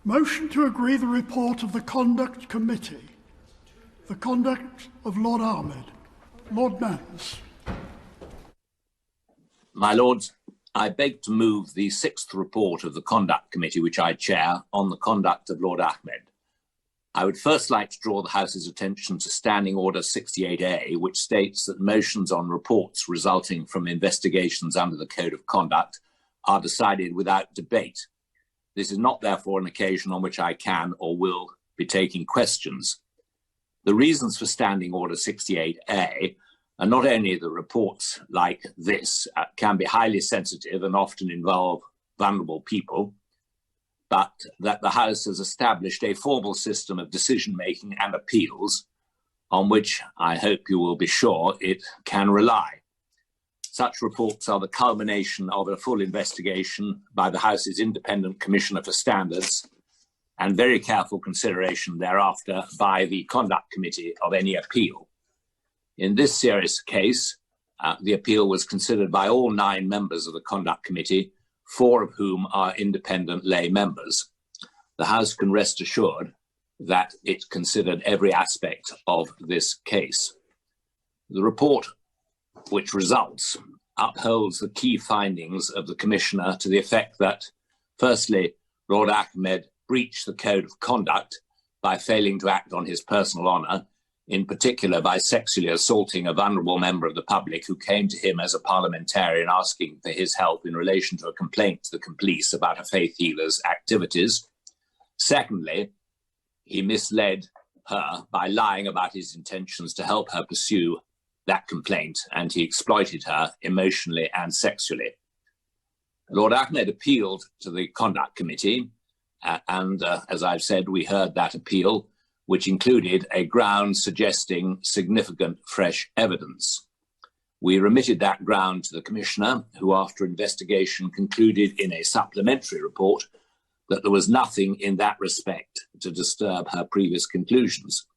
Motion to agree the report of the Conduct Committee. The conduct of Lord Ahmed. Lord Mans. My Lords, I beg to move the sixth report of the Conduct Committee, which I chair, on the conduct of Lord Ahmed. I would first like to draw the House's attention to Standing Order 68A, which states that motions on reports resulting from investigations under the Code of Conduct are decided without debate. This is not, therefore, an occasion on which I can or will be taking questions. The reasons for Standing Order 68A are not only that reports like this can be highly sensitive and often involve vulnerable people, but that the House has established a formal system of decision-making and appeals on which I hope you will be sure it can rely. Such reports are the culmination of a full investigation by the House's Independent Commissioner for Standards and very careful consideration thereafter by the Conduct Committee of any appeal. In this serious case, the appeal was considered by all 9 members of the Conduct Committee, 4 of whom are independent lay members. The House can rest assured that it considered every aspect of this case. The report which results upholds the key findings of the Commissioner to the effect that, firstly, Lord Ahmed breached the Code of Conduct by failing to act on his personal honour, in particular by sexually assaulting a vulnerable member of the public who came to him as a parliamentarian asking for his help in relation to a complaint to the police about a faith healer's activities. Secondly, he misled her by lying about his intentions to help her pursue that complaint, and he exploited her emotionally and sexually. Lord Ahmed appealed to the Conduct Committee, and as I've said, we heard that appeal, which included a ground suggesting significant fresh evidence. We remitted that ground to the Commissioner, who after investigation concluded in a supplementary report that there was nothing in that respect to disturb her previous conclusions.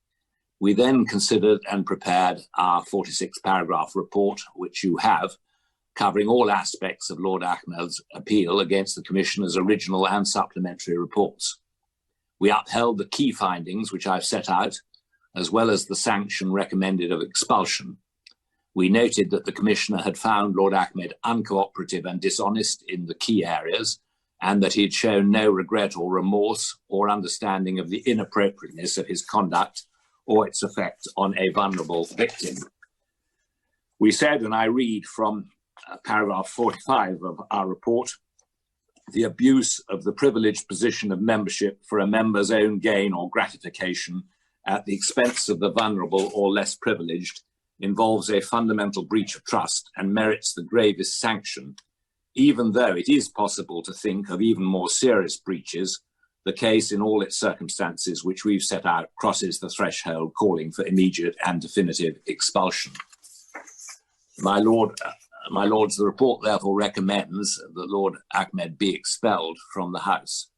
We then considered and prepared our 46-paragraph report, which you have, covering all aspects of Lord Ahmed's appeal against the Commissioner's original and supplementary reports. We upheld the key findings which I've set out, as well as the sanction recommended of expulsion. We noted that the Commissioner had found Lord Ahmed uncooperative and dishonest in the key areas, and that he had shown no regret or remorse or understanding of the inappropriateness of his conduct or its effect on a vulnerable victim. We said, and I read from paragraph 45 of our report, the abuse of the privileged position of membership for a member's own gain or gratification at the expense of the vulnerable or less privileged involves a fundamental breach of trust and merits the gravest sanction, even though it is possible to think of even more serious breaches. The case in all its circumstances which we've set out crosses the threshold calling for immediate and definitive expulsion. My Lords, the report therefore recommends that Lord Ahmed be expelled from the House.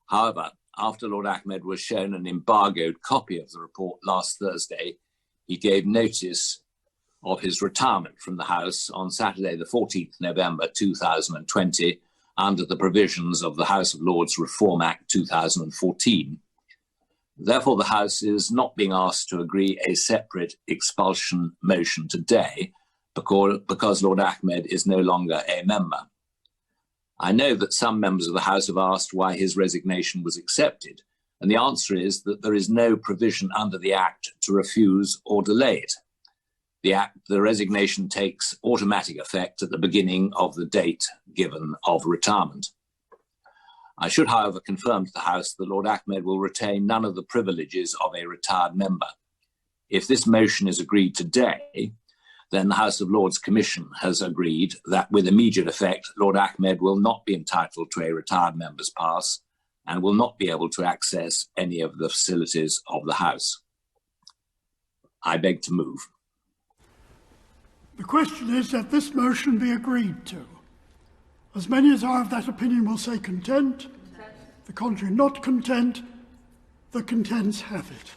However, after Lord Ahmed was shown an embargoed copy of the report last Thursday, he gave notice of his retirement from the House on Saturday, the 14th November 2020, under the provisions of the House of Lords Reform Act 2014. Therefore, the House is not being asked to agree a separate expulsion motion today because Lord Ahmed is no longer a member. I know that some members of the House have asked why his resignation was accepted, and the answer is that there is no provision under the Act to refuse or delay it. The resignation takes automatic effect at the beginning of the date given of retirement. I should, however, confirm to the House that Lord Ahmed will retain none of the privileges of a retired member. If this motion is agreed today, then the House of Lords Commission has agreed that with immediate effect, Lord Ahmed will not be entitled to a retired member's pass and will not be able to access any of the facilities of the House. I beg to move. The question is that this motion be agreed to. As many as are of that opinion will say content. The contrary not content. The contents have it.